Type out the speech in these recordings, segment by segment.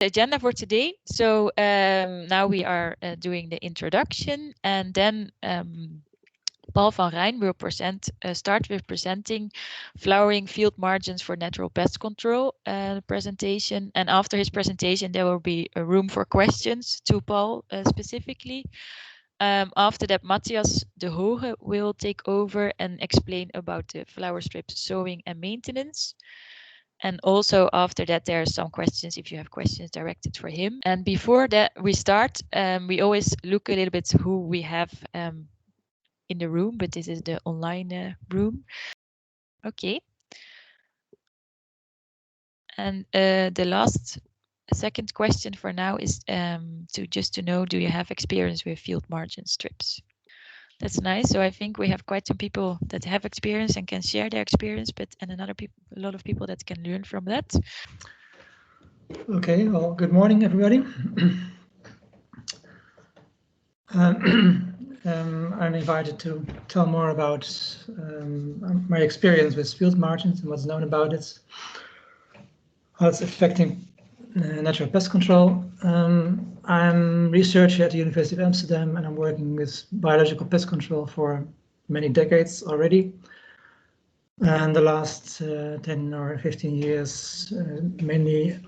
The agenda for today. So now we are doing the introduction, and then Paul van Rijn will start with presenting flowering field margins for natural pest control presentation. And after his presentation, there will be a room for questions to Paul specifically. After that, Mathias de Hooge will take over and explain about the flower strips sowing and maintenance. And also after that, there are some questions if you have questions directed for him. And before that we start, we always look a little bit who we have in the room, but this is the online room. Okay. And the second question for now is to know, do you have experience with field margin strips? That's nice. So I think we have quite some people that have experience and can share their experience, and a lot of people that can learn from that. Okay, well, good morning, everybody. I'm invited to tell more about my experience with field margins and what's known about it, how it's affecting natural pest control. I'm a researcher at the Universiteit of Amsterdam, and I'm working with biological pest control for many decades already. And the last 10 or 15 years, mainly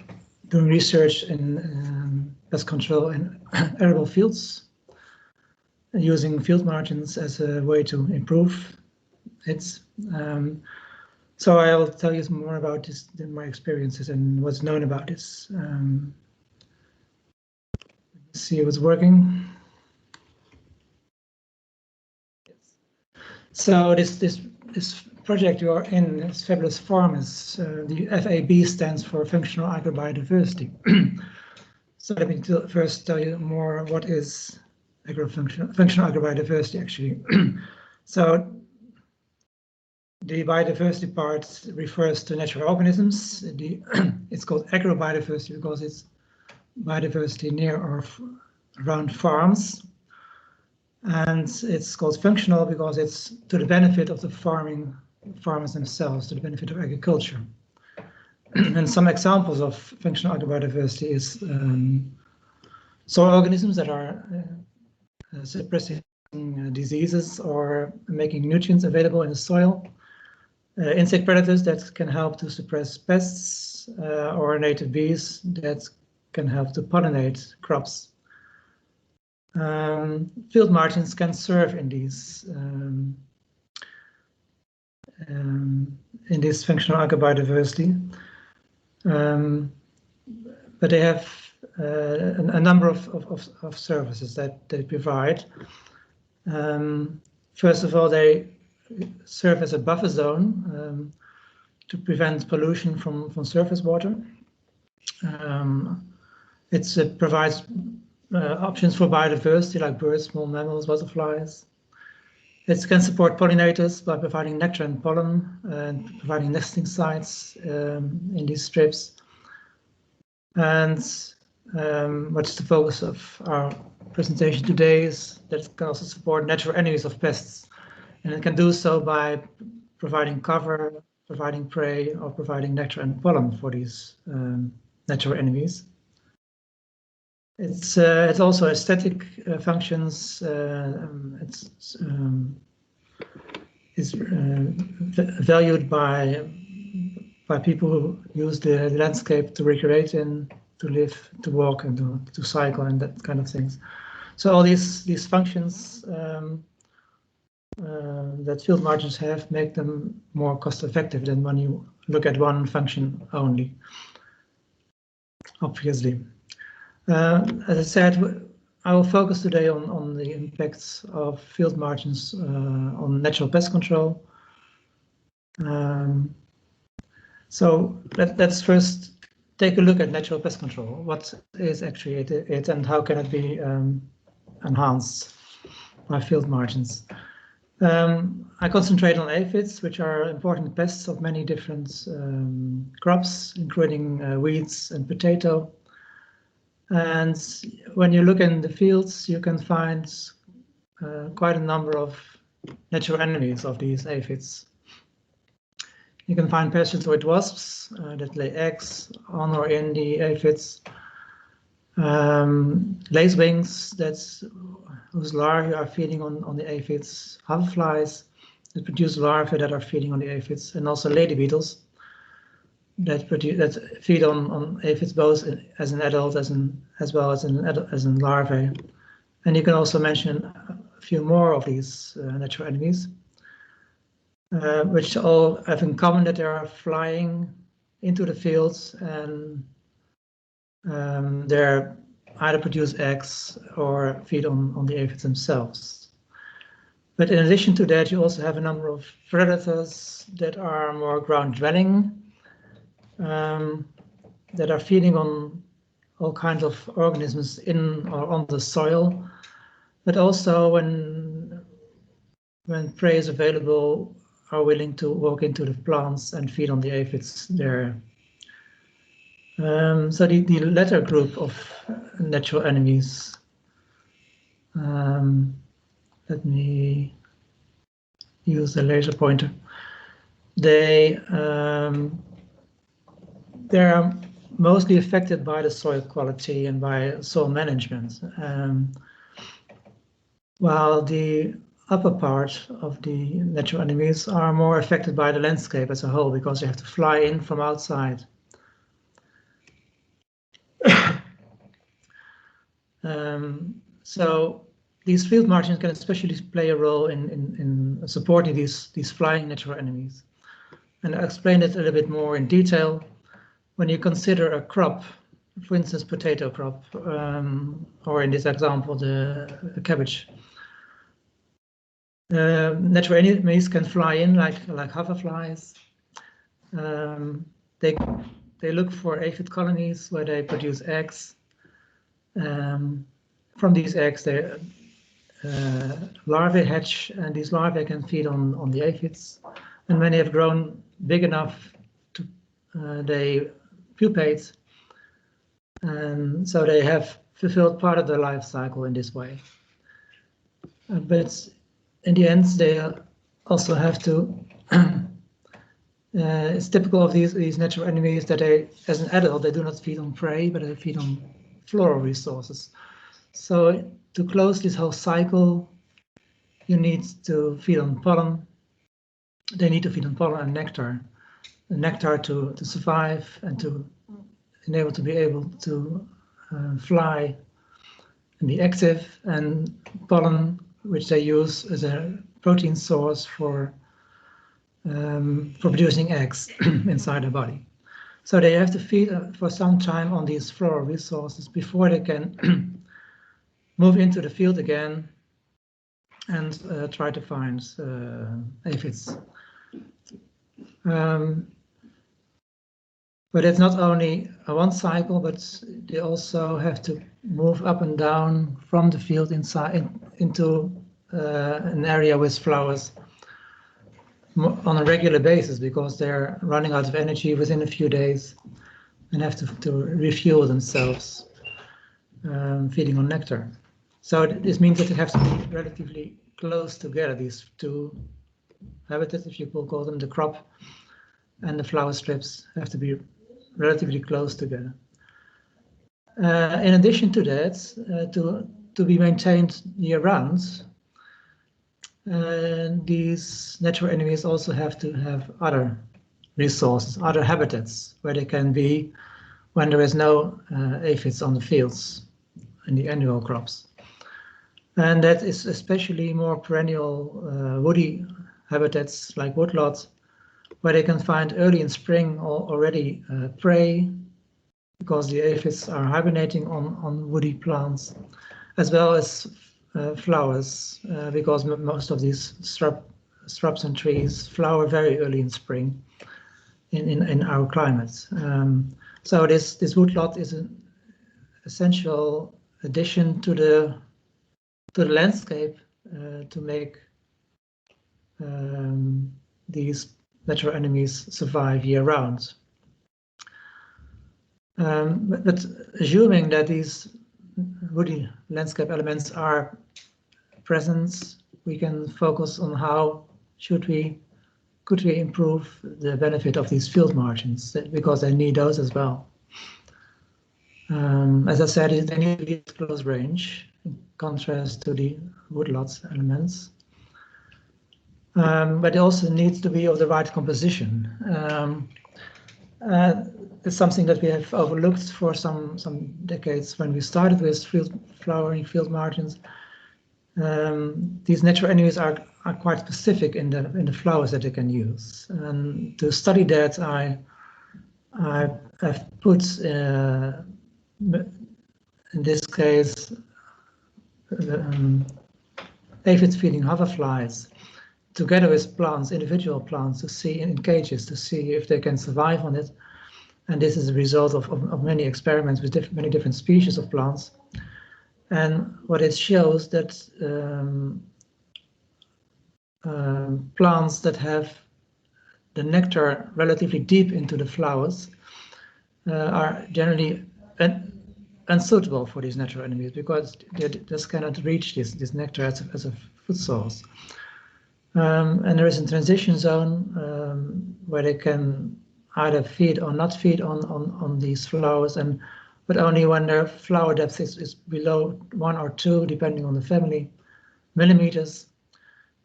doing research in pest control in arable fields, using field margins as a way to improve it. So I'll tell you some more about this, my experiences and what's known about this. Let's see what's working. So this project you are in is FABulous Farmers. The FAB stands for Functional Agrobiodiversity. So let me first tell you more what is functional agrobiodiversity actually. So the biodiversity part refers to natural organisms. It's called agrobiodiversity because it's biodiversity near or around farms. And it's called functional because it's to the benefit of the farmers themselves, to the benefit of agriculture. And some examples of functional agrobiodiversity is soil organisms that are suppressing diseases or making nutrients available in the soil, insect predators that can help to suppress pests, or native bees that can help to pollinate crops. Field margins can serve in this functional agrobiodiversity, but they have a number of services that they provide. First of all, they serve as a buffer zone to prevent pollution from surface water. It provides options for biodiversity like birds, small mammals, butterflies. It can support pollinators by providing nectar and pollen and providing nesting sites in these strips. And what's the focus of our presentation today is that it can also support natural enemies of pests. And it can do so by providing cover, providing prey, or providing nectar and pollen for these natural enemies. It's also aesthetic functions. It's valued by people who use the landscape to recreate in, to live, to walk, and to cycle, and that kind of things. So all these functions that field margins have make them more cost effective than when you look at one function only, obviously. As I said, I will focus today on the impacts of field margins on natural pest control. So let's first take a look at natural pest control. What is actually it and how can it be enhanced by field margins? I concentrate on aphids, which are important pests of many different crops, including weeds and potato. And when you look in the fields, you can find quite a number of natural enemies of these aphids. You can find parasitoid wasps that lay eggs on or in the aphids. Lacewings, whose larvae are feeding on the aphids, hoverflies that produce larvae that are feeding on the aphids, and also lady beetles that feed on aphids both as an adult as well as in larvae. And you can also mention a few more of these natural enemies, which all have in common that they are flying into the fields, and they're either produce eggs or feed on the aphids themselves. But in addition to that, you also have a number of predators that are more ground dwelling, that are feeding on all kinds of organisms in or on the soil, but also when prey is available, are willing to walk into the plants and feed on the aphids there. So the latter group of natural enemies, let me use the laser pointer. They are mostly affected by the soil quality and by soil management, while the upper part of the natural enemies are more affected by the landscape as a whole, because you have to fly in from outside. So these field margins can especially play a role in supporting these flying natural enemies. And I'll explain it a little bit more in detail. When you consider a crop, for instance, potato crop, or in this example, the cabbage, natural enemies can fly in like hoverflies. They look for aphid colonies where they produce eggs. From these eggs, larvae hatch, and these larvae can feed on the aphids. And when they have grown big enough, they pupate, and so they have fulfilled part of their life cycle in this way. But in the end, they also have to. It's typical of these natural enemies that they, as an adult, they do not feed on prey, but they feed on floral resources. So to close this whole cycle, you need to feed on pollen. They need to feed on pollen and nectar. The nectar to survive and to enable to be able to fly and be active, and pollen, which they use as a protein source for producing eggs inside the body. So they have to feed for some time on these floral resources before they can move into the field again and try to find aphids. But it's not only a one cycle, but they also have to move up and down from the field inside into an area with flowers on a regular basis, because they're running out of energy within a few days and have to refuel themselves, feeding on nectar. So this means that they have to be relatively close together, these two habitats, if you will call them, the crop and the flower strips have to be relatively close together. In addition to that, to be maintained year-round, these natural enemies also have to have other resources, other habitats where they can be when there is no aphids on the fields in the annual crops. And that is especially more perennial woody habitats like woodlot, where they can find early in spring already prey, because the aphids are hibernating on woody plants, as well as flowers, because most of these shrubs and trees flower very early in spring in our climate. So this woodlot is an essential addition to the landscape to make these natural enemies survive year-round. But assuming that these woody landscape elements are present, we can focus on how could we improve the benefit of these field margins, because they need those as well. As I said, they need to be at close range, in contrast to the woodlot elements. But it also needs to be of the right composition. It's something that we have overlooked for some decades when we started with flowering field margins. These natural enemies are quite specific in the flowers that they can use. And to study that, I have put in this case aphid feeding hoverflies together with plants, individual plants, to see in cages to see if they can survive on it. And this is a result of many experiments with many different species of plants. And what it shows that plants that have the nectar relatively deep into the flowers are generally unsuitable for these natural enemies because they just cannot reach this nectar as a food source. And there is a transition zone where they can either feed or not feed on these flowers, but only when their flower depth is below 1 or 2, depending on the family, millimeters.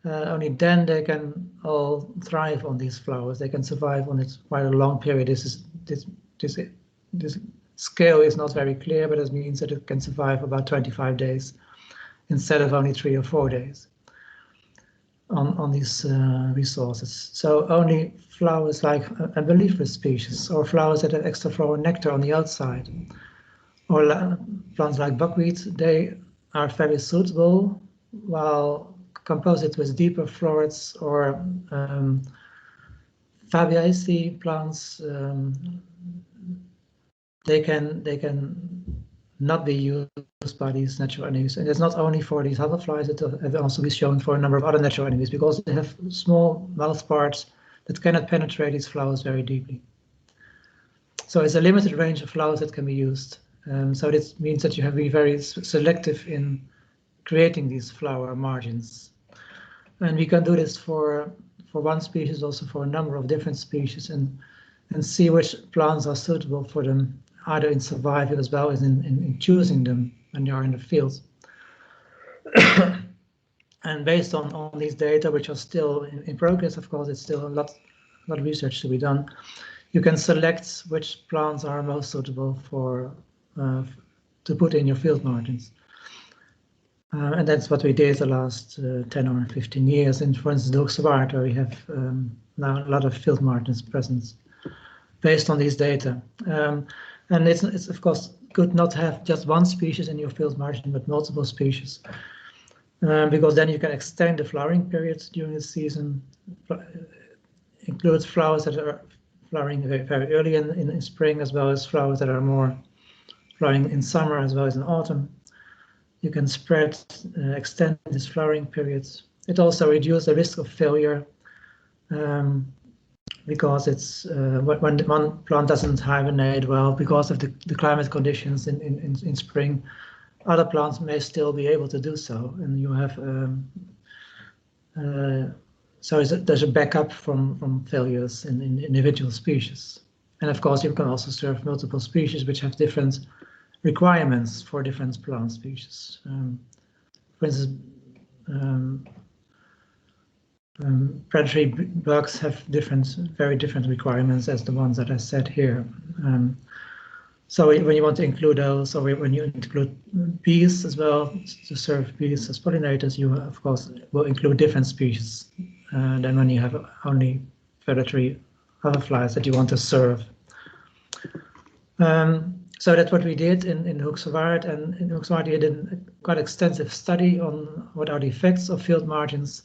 Only then they can all thrive on these flowers. They can survive on it quite a long period. This scale is not very clear, but it means that it can survive about 25 days instead of only 3 or 4 days on these resources. So only flowers like umbelliferous species or flowers that have extra flower nectar on the outside, or plants like buckwheat, they are very suitable, while composite with deeper florets or Fabaceae plants, they can not be used by these natural enemies. And it's not only for these hoverflies, it will also be shown for a number of other natural enemies because they have small mouth parts that cannot penetrate these flowers very deeply. So it's a limited range of flowers that can be used. So this means that you have to be very selective in creating these flower margins. And we can do this for one species, also for a number of different species, and see which plants are suitable for them, either in survival as well as in choosing them when you are in the field. And based on these data, which are still in progress, of course, it's still a lot of research to be done. You can select which plants are most suitable for to put in your field margins. And that's what we did the last 10 or 15 years. And for instance, the Hoogse where we have now a lot of field margins present based on these data. And it's of course good not to have just one species in your field margin, but multiple species, because then you can extend the flowering periods during the season, include flowers that are flowering very, very early in spring, as well as flowers that are more flowering in summer as well as in autumn. You can extend these flowering periods. It also reduces the risk of failure because it's when one plant doesn't hibernate well because of the climate conditions in spring, other plants may still be able to do so, and you have so there's a backup from failures in individual species. And of course, you can also serve multiple species which have different requirements for different plant species. For instance, predatory bugs have very different requirements as the ones that I said here. So when you want to include those, or when you include bees as well, to serve bees as pollinators, you of course will include different species than when you have only predatory hoverflies that you want to serve. So that's what we did in Hoogse Waard, and in Hoogse Waard we did a quite extensive study on what are the effects of field margins.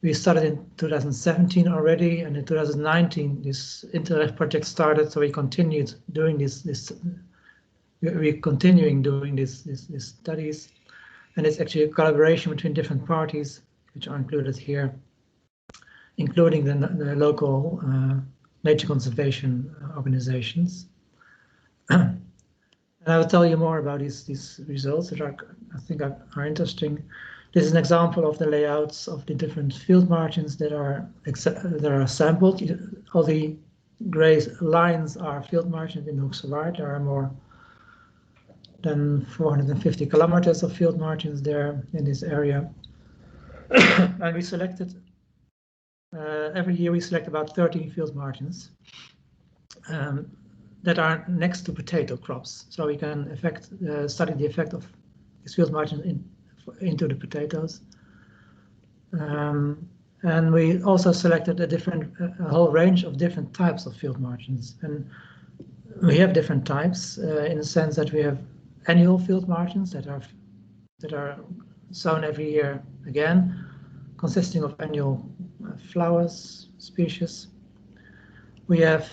We started in 2017 already, and in 2019 this Interreg project started. So we continued doing we're continuing doing these studies, and it's actually a collaboration between different parties, which are included here, including the local nature conservation organizations. And I will tell you more about these results that I think are interesting. This is an example of the layouts of the different field margins that are sampled. All the gray lines are field margins in Hoogse Waard. There are more than 450 kilometers of field margins there in this area. And we selected, every year we select about 13 field margins that are next to potato crops. So we can study the effect of these field margins into the potatoes. And we also selected a whole range of different types of field margins. And we have different types in the sense that we have annual field margins that are sown every year again, consisting of annual flowers, species. We have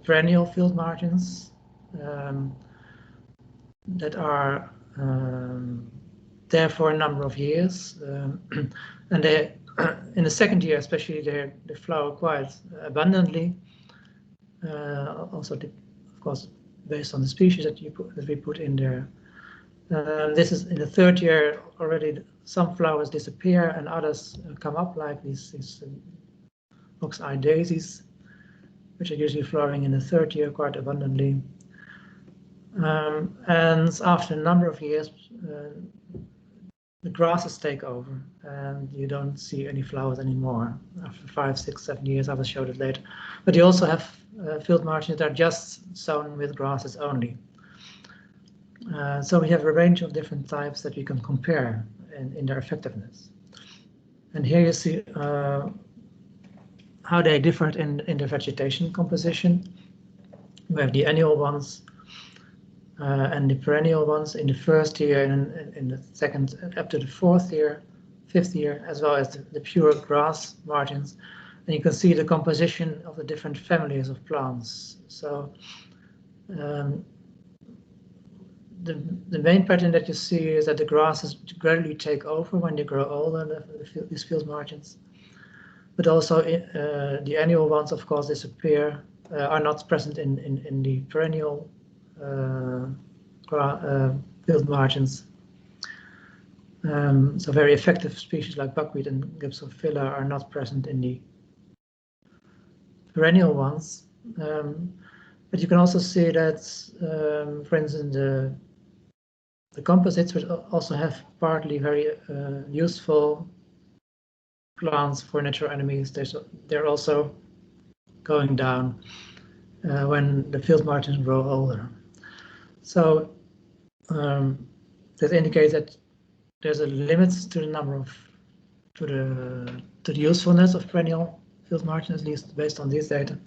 perennial field margins that are there for a number of years, and they, in the second year especially, they flower quite abundantly. Also, of course, based on the species that we put in there. This is in the third year already. Some flowers disappear and others come up, like these ox-eye daisies, which are usually flowering in the third year quite abundantly. And after a number of years, the grasses take over and you don't see any flowers anymore. After 5, 6, 7 years, I will show that later. But you also have field margins that are just sown with grasses only. So we have a range of different types that we can compare in their effectiveness. And here you see how they differed in their vegetation composition. We have the annual ones and the perennial ones in the first year and in the second up to the fourth year, fifth year, as well as the pure grass margins. And you can see the composition of the different families of plants. So the main pattern that you see is that the grasses gradually take over when they grow older, these field margins. But also the annual ones, of course, disappear, are not present in the perennial field margins. So very effective species like buckwheat and gypsophila are not present in the perennial ones. But you can also see that, for instance, the composites, which also have partly very useful plants for natural enemies, they're also going down when the field margins grow older. So that indicates that there's a limit to the number of to the usefulness of perennial field margins, at least based on these data.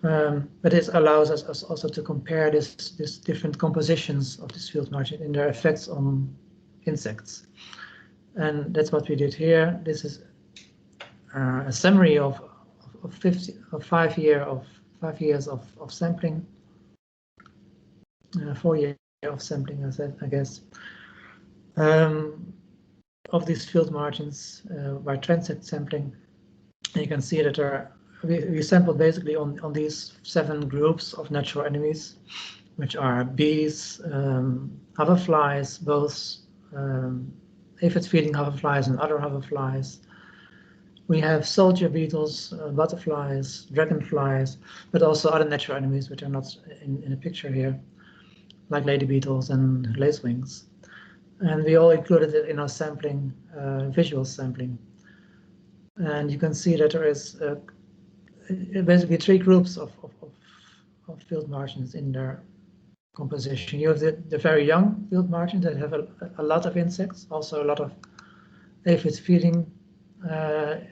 But it allows us also to compare these different compositions of this field margin in their effects on insects. And that's what we did here. This is a summary of 5 years of sampling, 4 years of sampling, I guess, of these field margins by transect sampling. And you can see that we sampled basically on these 7 groups of natural enemies, which are bees, hoverflies, both aphid-feeding hoverflies and other hoverflies. We have soldier beetles, butterflies, dragonflies, but also other natural enemies which are not in the picture here, like lady beetles and lacewings. And we all included it in our sampling, visual sampling. And you can see that there is basically 3 groups of field margins in their composition. You have the very young field margins that have a lot of insects, also a lot of aphid-feeding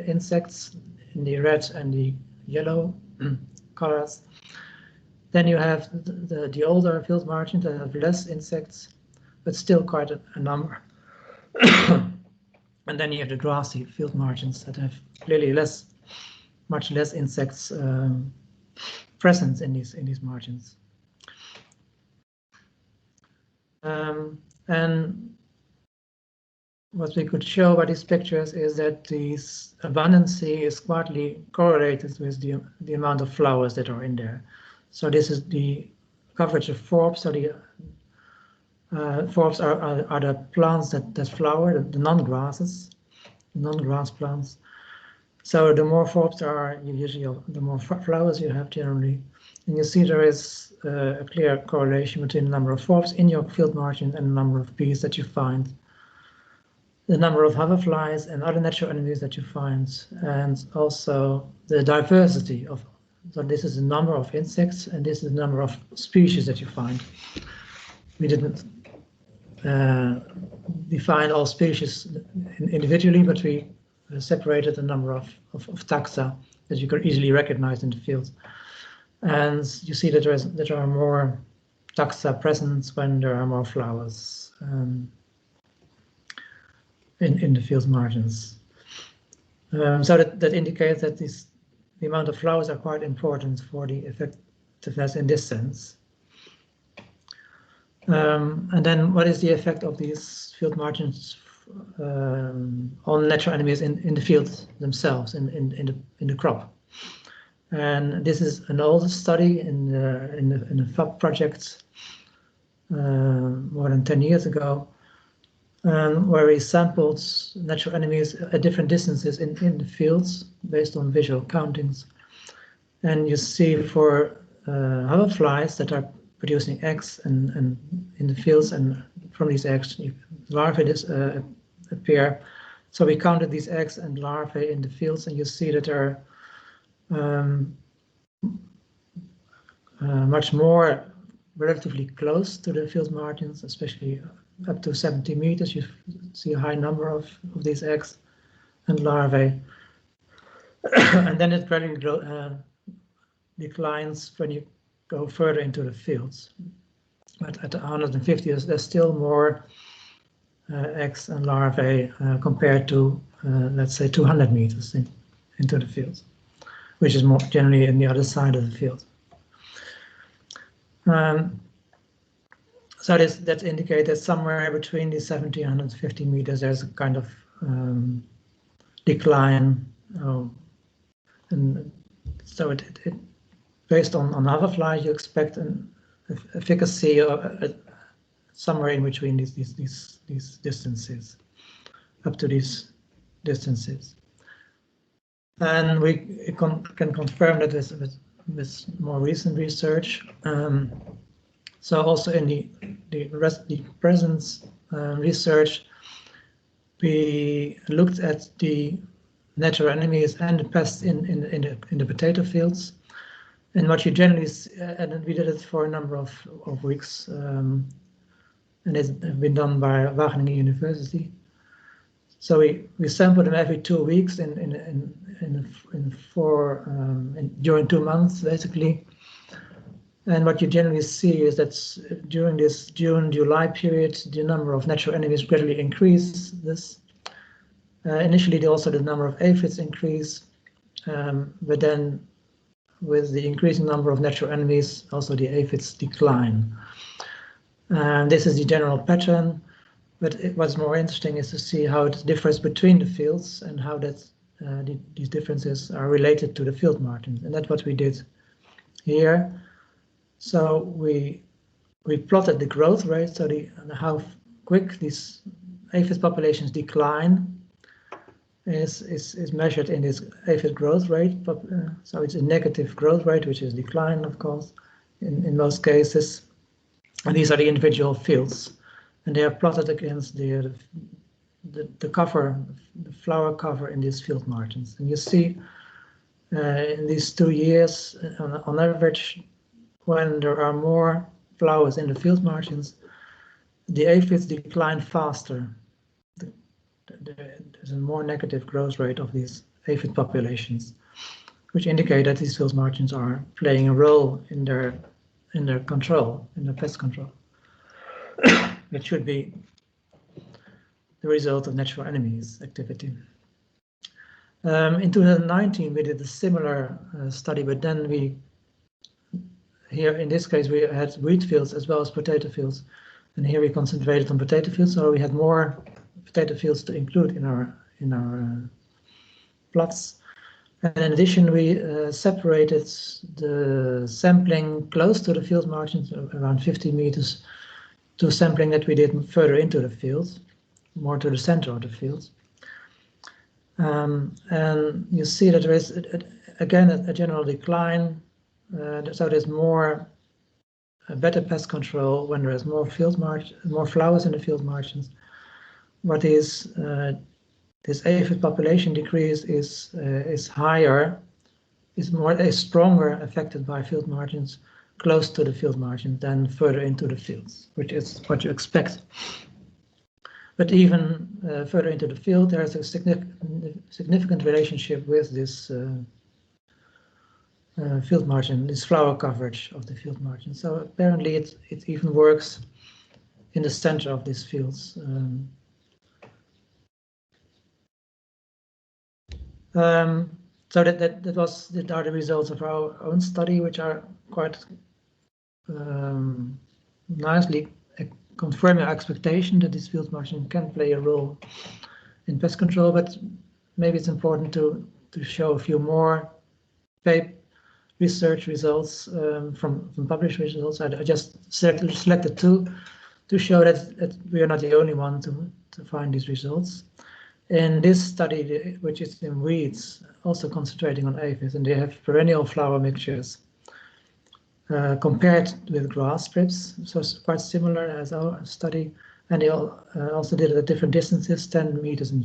insects in the red and the yellow colors. Then you have the older field margins that have less insects, but still quite a number. And then you have the grassy field margins that have clearly much less insects present in these margins. And what we could show by these pictures is that this abundancy is partly correlated with the amount of flowers that are in there. So this is the coverage of forbs. So the forbs are the plants that flower, the non-grasses, non-grass plants. So the more forbs there are, usually the more flowers you have generally. And you see there is a clear correlation between the number of wasps in your field margin and the number of bees that you find, the number of hoverflies and other natural enemies that you find, and also the diversity of. So this is the number of insects, and this is the number of species that you find. We didn't define all species individually, but we separated a number of taxa that you could easily recognize in the field. And you see that there are more taxa present when there are more flowers in the field margins. So that indicates that the amount of flowers are quite important for the effectiveness in this sense. And then what is the effect of these field margins on natural enemies in the field themselves, in the crop? And this is an old study in the FAB project more than 10 years ago, where we sampled natural enemies at different distances in the fields based on visual countings. And you see for hoverflies that are producing eggs and in the fields, and from these eggs larvae appear. So we counted these eggs and larvae in the fields, and you see that there are much more relatively close to the field margins, especially up to 70 meters. You see a high number of these eggs and larvae. And then it gradually declines when you go further into the fields. But at 150, there's still more eggs and larvae compared to, let's say, 200 meters into the field, which is more generally in the other side of the field. So that indicates that somewhere between the 70 and 150 meters, there's a kind of decline. And so it based on hoverflies, you expect an efficacy somewhere in between these distances, up to these distances. And we can confirm that with more recent research. So also in the present research, we looked at the natural enemies and the pests in the potato fields. And what you generally see, and we did it for a number of weeks, and it's been done by Wageningen University. So we sampled them every 2 weeks during 2 months, basically. And what you generally see is that during this June-July period, the number of natural enemies gradually increases. Initially, also the number of aphids increase, but then with the increasing number of natural enemies, also the aphids decline. This is the general pattern, but what's more interesting is to see how it differs between the fields and how these differences are related to the field margins, and that's what we did here. So we plotted the growth rate, so how quick these aphid populations decline is measured in this aphid growth rate. So it's a negative growth rate, which is decline, of course, in most cases. And these are the individual fields, and they are plotted against the cover, the flower cover in these field margins. And you see in these 2 years, on average, when there are more flowers in the field margins, the aphids decline faster. There's a more negative growth rate of these aphid populations, which indicate that these field margins are playing a role in their control, in their pest control. It should be the result of natural enemies activity. In 2019, we did a similar study, but then here in this case, we had wheat fields as well as potato fields, and here we concentrated on potato fields, so we had more potato fields to include in our plots. And in addition, we separated the sampling close to the field margins, around 50 meters, to sampling that we did further into the field, more to the center of the field. And you see that there is, again, a general decline So there's more better pest control when there is more more flowers in the field margins. What is this aphid population decrease is higher, is stronger affected by field margins close to the field margin than further into the fields, which is what you expect. But even further into the field, there is a significant relationship with this field margin, this flower coverage of the field margin. So apparently it even works in the center of these fields. So that are the results of our own study, which are quite nicely confirming our expectation that this field margin can play a role in pest control. But maybe it's important to show a few more research results from published results. I just selected two to show that we are not the only one to find these results. In this study, which is in weeds, also concentrating on aphids, and they have perennial flower mixtures compared with grass strips, so it's quite similar as our study. And they also did it at different distances, 10 meters and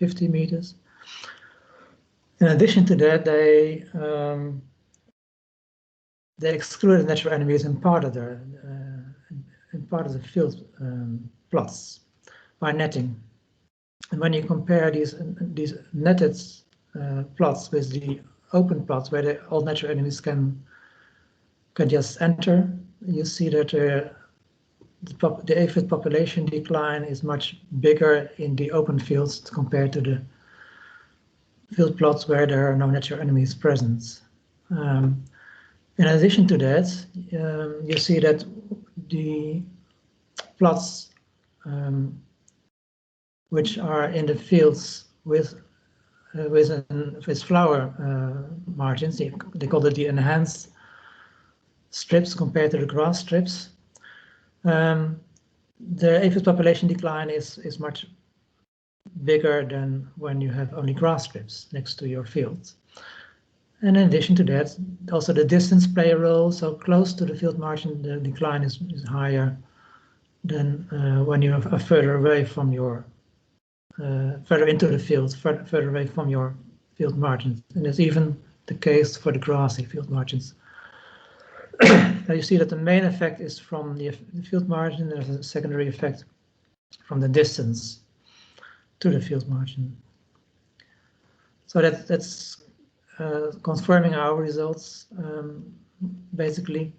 50 meters. In addition to that, they excluded natural enemies in part of the field plots by netting. And when you compare these netted plots with the open plots where all natural enemies can just enter, you see that the aphid population decline is much bigger in the open fields compared to the field plots where there are no natural enemies present. In addition to that, you see that the plots which are in the fields with flower margins, they call it the enhanced strips compared to the grass strips. The aphid population decline is much bigger than when you have only grass strips next to your fields. And in addition to that, also the distance play a role. So close to the field margin, the decline is higher than when you are further away from your further into the field, further away from your field margins. And it's even the case for the grassy field margins. Now you see that the main effect is from the field margin. There's a secondary effect from the distance to the field margin. So that's confirming our results, basically.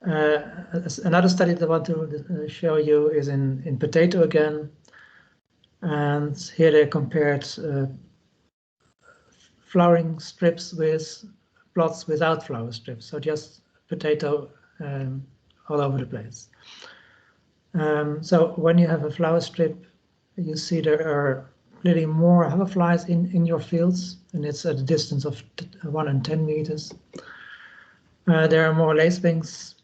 Another study that I want to show you is in potato again. And here they compared flowering strips with plots without flower strips, so just potato all over the place. So when you have a flower strip, you see there are clearly more hoverflies in your fields, and it's at a distance of 1 and 10 meters. There are more lacewings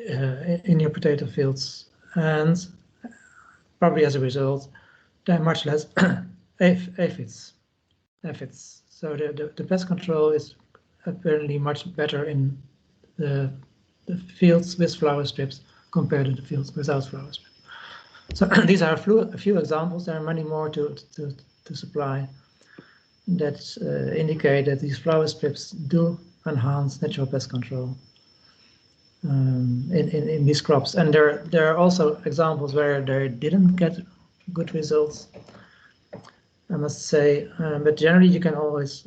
in your potato fields, and probably as a result, there are much less aphids. So the pest control is apparently much better in the fields with flower strips compared to the fields without flower strips. So these are a few examples. There are many more to supply that indicate that these flower strips do enhance natural pest control in these crops. And there are also examples where they didn't get good results, I must say. But generally, you can always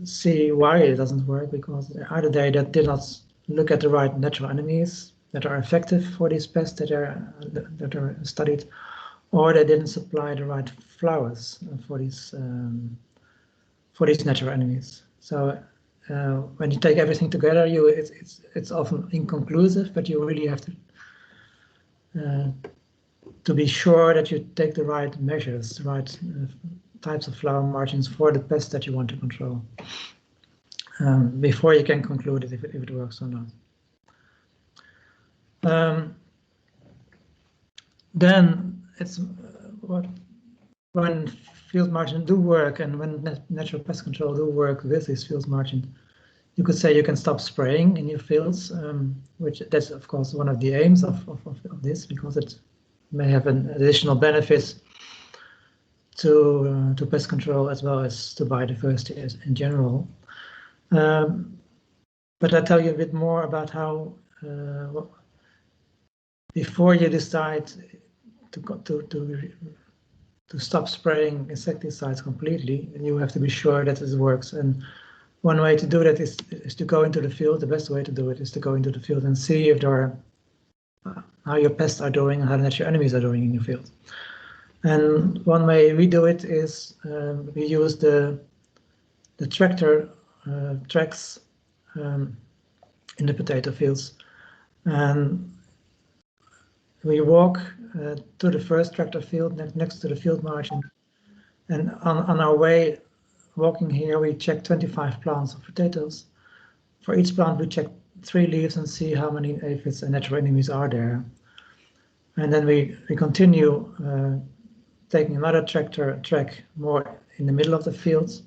see why it doesn't work, because either they did not look at the right natural enemies that are effective for these pests that are studied, or they didn't supply the right flowers for these natural enemies. So when you take everything together, it's often inconclusive, but you really have to be sure that you take the right measures, the right types of flower margins for the pests that you want to control before you can conclude if it works or not. Then it's what when field margins do work and when natural pest control do work with this field margin, you could say you can stop spraying in your fields, which that's of course one of the aims of this, because it may have an additional benefit to pest control as well as to biodiversity in general. But I'll tell you a bit more about how before you decide to stop spraying insecticides completely, you have to be sure that it works. And one way to do that is to go into the field. The best way to do it is to go into the field and see if there are how your pests are doing and how the natural enemies are doing in your field. And one way we do it is we use the tractor tracks in the potato fields, and we walk to the first tractor field next to the field margin, and on our way walking here we check 25 plants of potatoes. For each plant we check 3 leaves and see how many aphids and natural enemies are there, and then we continue taking another tractor track more in the middle of the fields,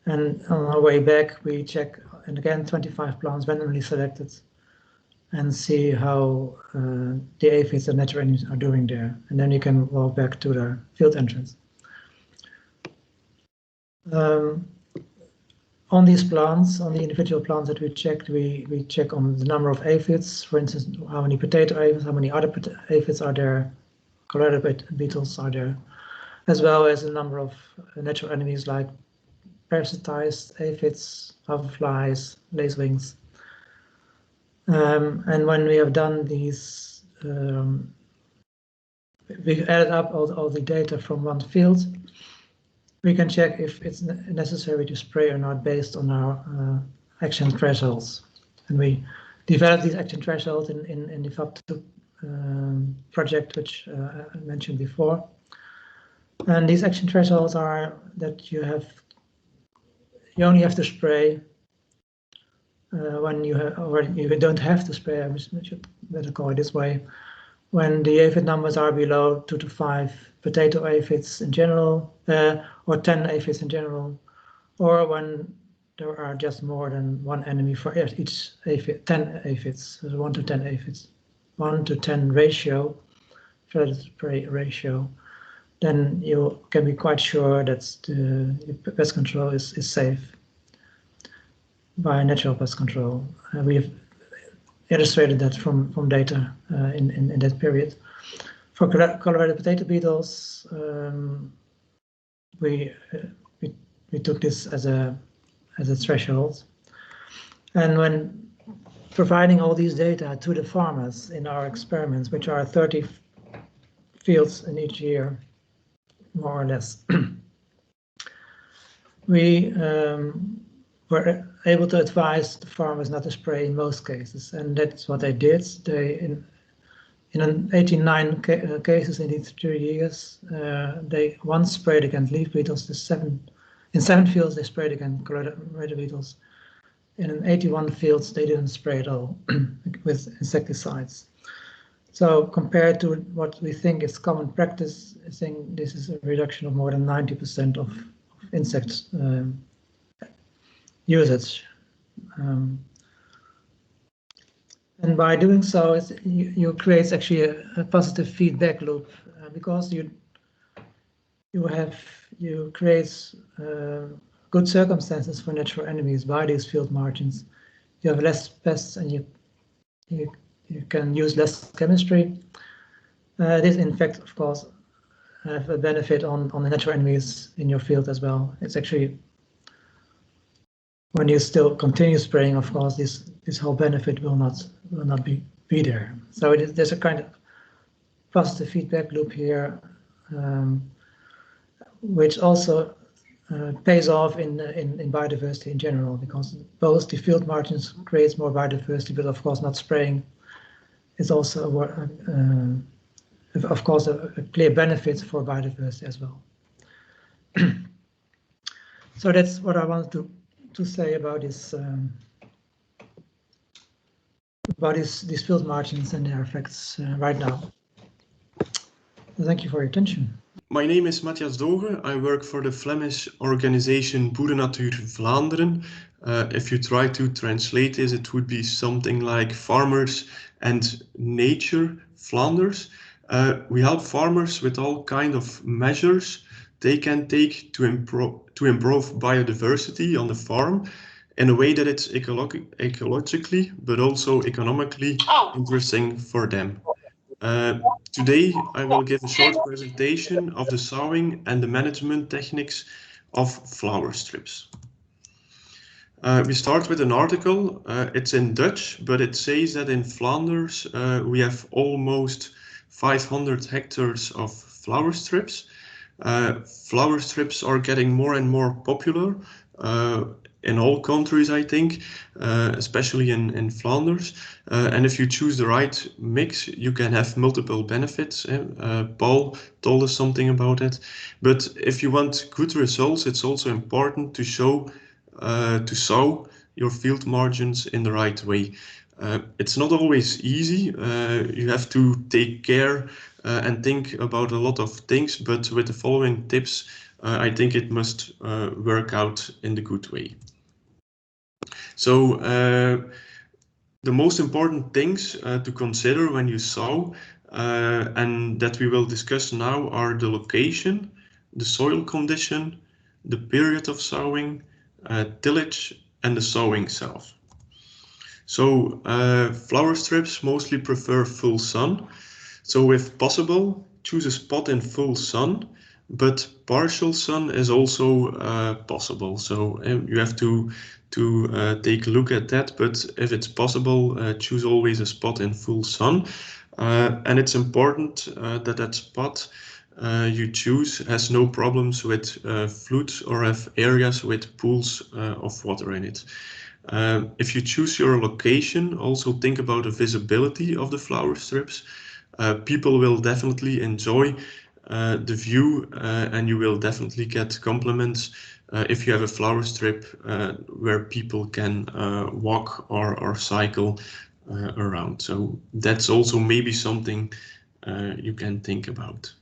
and on our way back we check, and again 25 plants randomly selected, and see how the aphids and natural enemies are doing there, and then you can walk back to the field entrance. On these plants, on the individual plants that we checked, we check on the number of aphids, for instance, how many potato aphids, how many other aphids are there, Colorado beetles are there, as well as the number of natural enemies like parasitized aphids, hoverflies, lacewings. And when we have done these, we added up all the data from one field, we can check if it's necessary to spray or not based on our action thresholds. And we developed these action thresholds in the FAB project, which I mentioned before. And these action thresholds are that you only have to spray when you have, or you don't have to spray, I should better call it this way, when the aphid numbers are below 2 to 5 potato aphids in general, or 10 aphids in general, or when there are just more than one enemy for each aphid, 10 aphids, so 1 to 10 aphids, 1 to 10 ratio, predator prey ratio, then you can be quite sure that the pest control is safe by natural pest control. We have illustrated that from data in that period. For Colorado potato beetles, we took this as a threshold, and when providing all these data to the farmers in our experiments, which are 30 fields in each year, more or less, we were able to advise the farmers not to spray in most cases, and that's what they did. They in 89 cases in these 3 years, they once sprayed against leaf beetles. In 7 fields they sprayed against Colorado beetles. In 81 fields they didn't spray at all with insecticides. So compared to what we think is common practice, I think this is a reduction of more than 90% of insect usage. And by doing so, you create actually a positive feedback loop, because you create good circumstances for natural enemies by these field margins. You have less pests, and you can use less chemistry. This, in fact, of course, have a benefit on the natural enemies in your field as well. It's actually, when you still continue spraying, of course, this whole benefit will not be there. So there's a kind of positive feedback loop here, which also pays off in biodiversity in general, because both the field margins creates more biodiversity, but of course not spraying is also of course a clear benefit for biodiversity as well. So that's what I wanted to say about this these field margins and their effects right now. Thank you for your attention. My name is Mathias Doge. I work for the Flemish organization Boerenatuur Vlaanderen. If you try to translate this, it would be something like Farmers and Nature Flanders. We help farmers with all kinds of measures they can take to improve biodiversity on the farm in a way that it's ecologically, but also economically interesting for them. Today, I will give a short presentation of the sowing and the management techniques of flower strips. We start with an article. It's in Dutch, but it says that in Flanders we have almost 500 hectares of flower strips. Flower strips are getting more and more popular in all countries, I think, especially in Flanders. And if you choose the right mix, you can have multiple benefits. Paul told us something about it. But if you want good results, it's also important to sow your field margins in the right way. It's not always easy. You have to take care and think about a lot of things, but with the following tips, I think it must work out in the good way. So the most important things to consider when you sow and that we will discuss now are the location, the soil condition, the period of sowing, tillage, and the sowing itself. So flower strips mostly prefer full sun. So if possible, choose a spot in full sun, but partial sun is also possible. So you have to take a look at that, but if it's possible, choose always a spot in full sun. And it's important that spot you choose has no problems with flood or have areas with pools of water in it. If you choose your location, also think about the visibility of the flower strips. People will definitely enjoy the view and you will definitely get compliments if you have a flower strip where people can walk or cycle around. So that's also maybe something you can think about.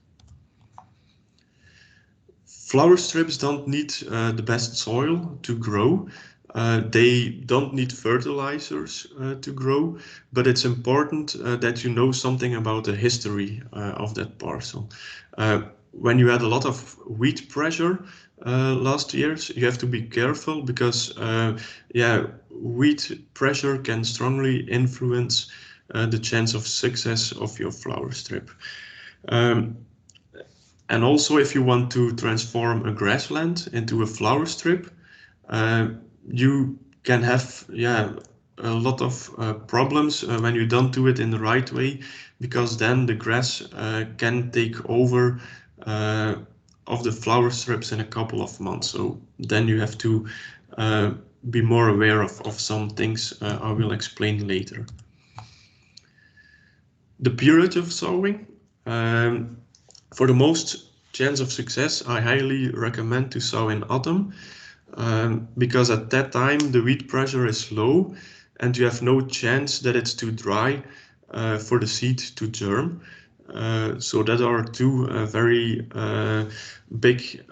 Flower strips don't need the best soil to grow. They don't need fertilizers to grow, but it's important that you know something about the history of that parcel. When you had a lot of weed pressure last years, you have to be careful because weed pressure can strongly influence the chance of success of your flower strip. And also, if you want to transform a grassland into a flower strip, you can have a lot of problems when you don't do it in the right way, because then the grass can take over of the flower strips in a couple of months. So then you have to be more aware of some things I will explain later. The period of sowing. For the most chance of success, I highly recommend to sow in autumn. Because at that time the weed pressure is low and you have no chance that it's too dry for the seed to germ. So that are two very big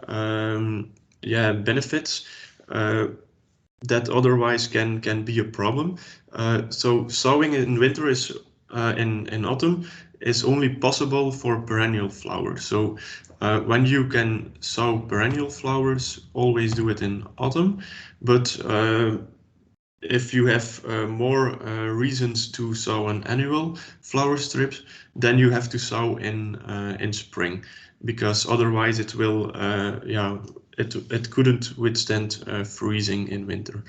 benefits that otherwise can be a problem. So sowing in winter is in autumn is only possible for perennial flowers. So when you can sow perennial flowers, always do it in autumn. But if you have more reasons to sow an annual flower strip, then you have to sow in spring, because otherwise it will it couldn't withstand freezing in winter.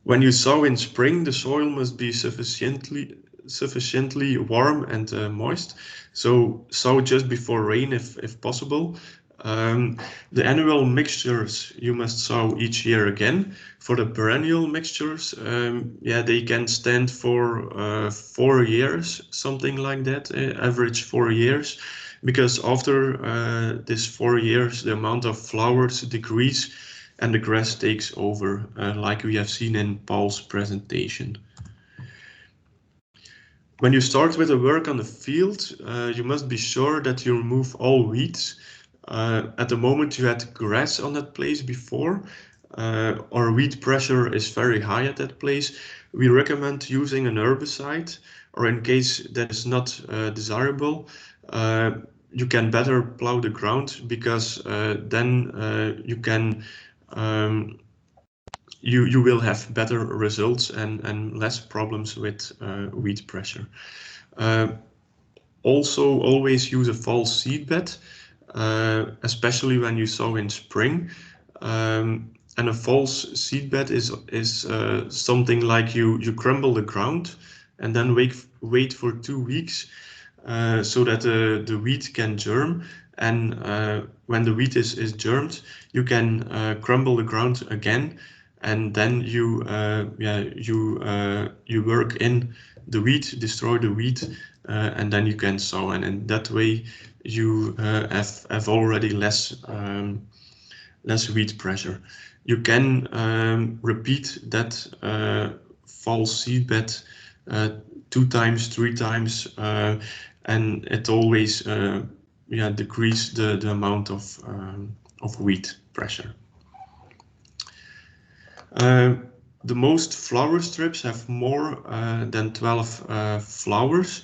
When you sow in spring, the soil must be sufficiently warm and moist. So sow just before rain if possible. The annual mixtures you must sow each year again. For the perennial mixtures, they can stand for 4 years, something like that, average 4 years, because after this 4 years, the amount of flowers decrease and the grass takes over, like we have seen in Paul's presentation. When you start with the work on the field, you must be sure that you remove all weeds. At the moment you had grass on that place before, or weed pressure is very high at that place. We recommend using an herbicide, or in case that is not desirable, you can better plow the ground, because then you can you will have better results and less problems with weed pressure. Also, always use a false seedbed, especially when you sow in spring. And a false seedbed is something like you crumble the ground and then wait for 2 weeks so that the wheat can germ. And when the wheat is germed, you can crumble the ground again, and then you work in the wheat, destroy the wheat, and then you can sow. And in that way, you have already less wheat pressure. You can repeat that false seedbed 2 times, 3 times, and it always decrease the amount of wheat pressure. The most flower strips have more than 12 flowers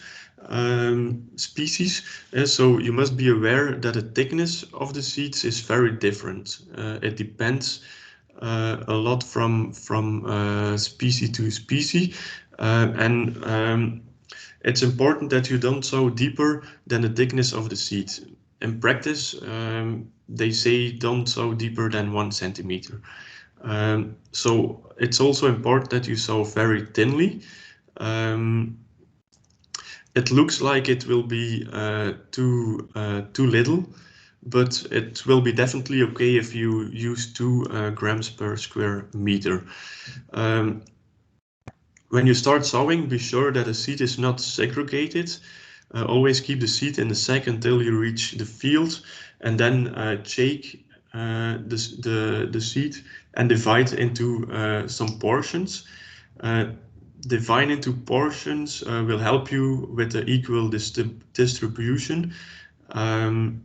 species, so you must be aware that the thickness of the seeds is very different. It depends a lot from species to species, and it's important that you don't sow deeper than the thickness of the seed. In practice, they say don't sow deeper than 1 centimeter. So it's also important that you sow very thinly. It looks like it will be too little, but it will be definitely okay if you use 2 grams per square meter. When you start sowing, be sure that the seed is not segregated. Always keep the seed in the sack until you reach the field, and then shake the seed and divide into some portions. Divide into portions will help you with the equal distribution. And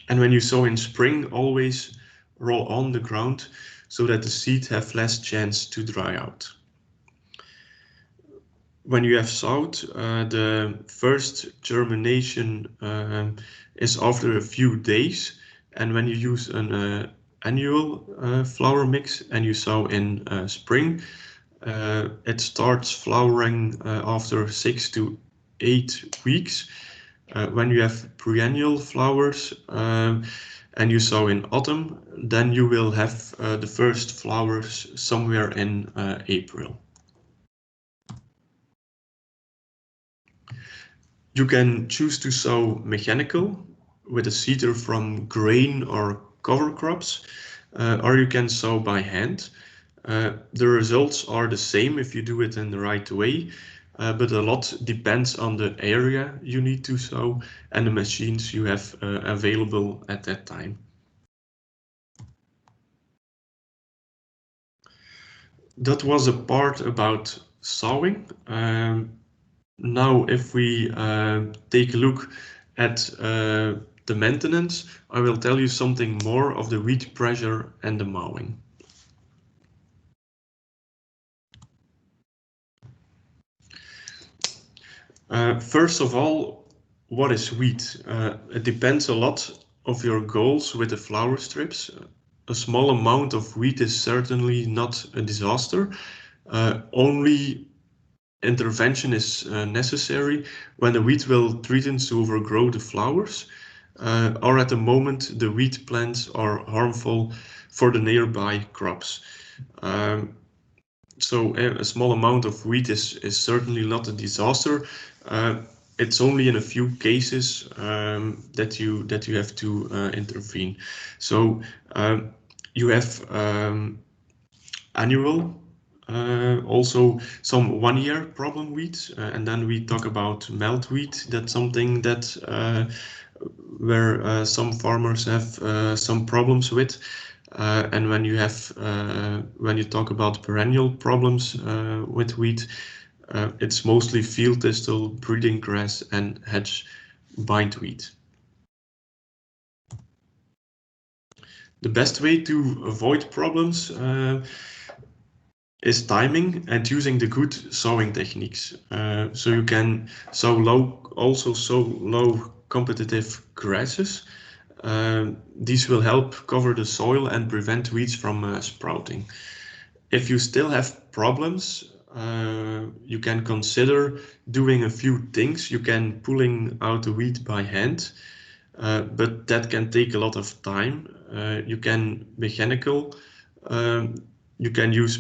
when you sow in spring, always roll on the ground so that the seed have less chance to dry out. When you have sowed, the first germination is after a few days, and when you use an annual flower mix and you sow in spring, it starts flowering after 6 to 8 weeks. When you have perennial flowers and you sow in autumn, then you will have the first flowers somewhere in April. You can choose to sow mechanical with a seeder from grain or cover crops, or you can sow by hand. The results are the same if you do it in the right way, but a lot depends on the area you need to sow and the machines you have available at that time. That was a part about sowing. Now, if we take a look at the maintenance, I will tell you something more of the weed pressure and the mowing. First of all, what is weed? It depends a lot of your goals with the flower strips. A small amount of weed is certainly not a disaster. Only intervention is necessary when the weed will threaten to overgrow the flowers, or at the moment the weed plants are harmful for the nearby crops. So a small amount of weed is certainly not a disaster. It's only in a few cases that you have to intervene. So you have annual, also some 1-year problem weeds, and then we talk about miltweed. That's something that where some farmers have some problems with. And when you talk about perennial problems with wheat, It's mostly field thistle, breeding grass, and hedge bindweed. The best way to avoid problems is timing and using the good sowing techniques. So you can sow low competitive grasses. These will help cover the soil and prevent weeds from sprouting. If you still have problems, you can consider doing a few things. You can pulling out the weed by hand, but that can take a lot of time. You can mechanical. You can use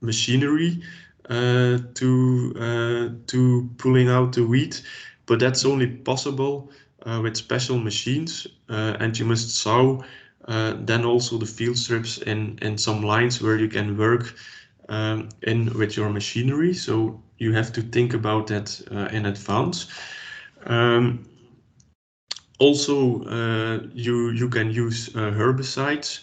machinery to pulling out the weed, but that's only possible with special machines, and you must sow then also the field strips in some lines where you can work in with your machinery. So you have to think about that in advance. Also, you can use herbicides,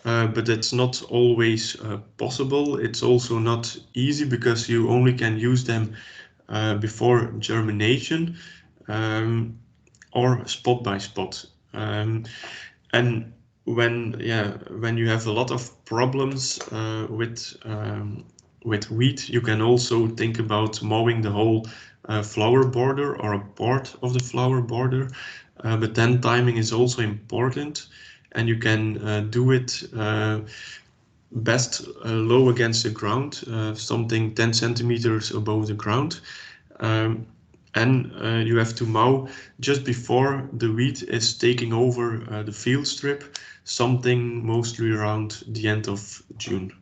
but it's not always possible. It's also not easy because you only can use them before germination or spot by spot. And when you have a lot of problems with wheat, you can also think about mowing the whole flower border or a part of the flower border. But then timing is also important, and you can do it best low against the ground, something 10 centimeters above the ground. And you have to mow just before the wheat is taking over the field strip, something mostly around the end of June.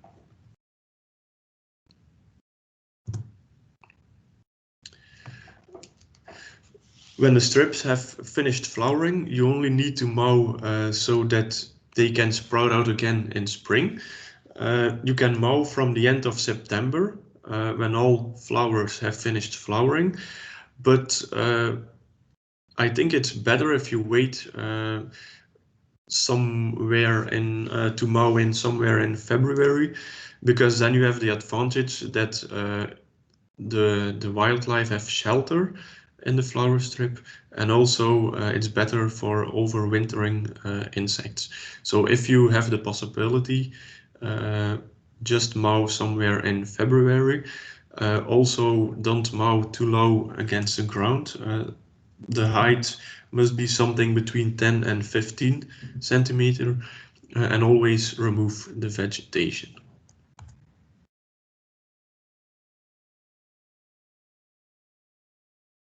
When the strips have finished flowering, you only need to mow so that they can sprout out again in spring. You can mow from the end of September when all flowers have finished flowering, but I think it's better if you wait somewhere in to mow in somewhere in February, because then you have the advantage that the wildlife have shelter in the flower strip, and also it's better for overwintering insects. So if you have the possibility, just mow somewhere in February. Also, don't mow too low against the ground. The height must be something between 10 and 15 centimeter, and always remove the vegetation.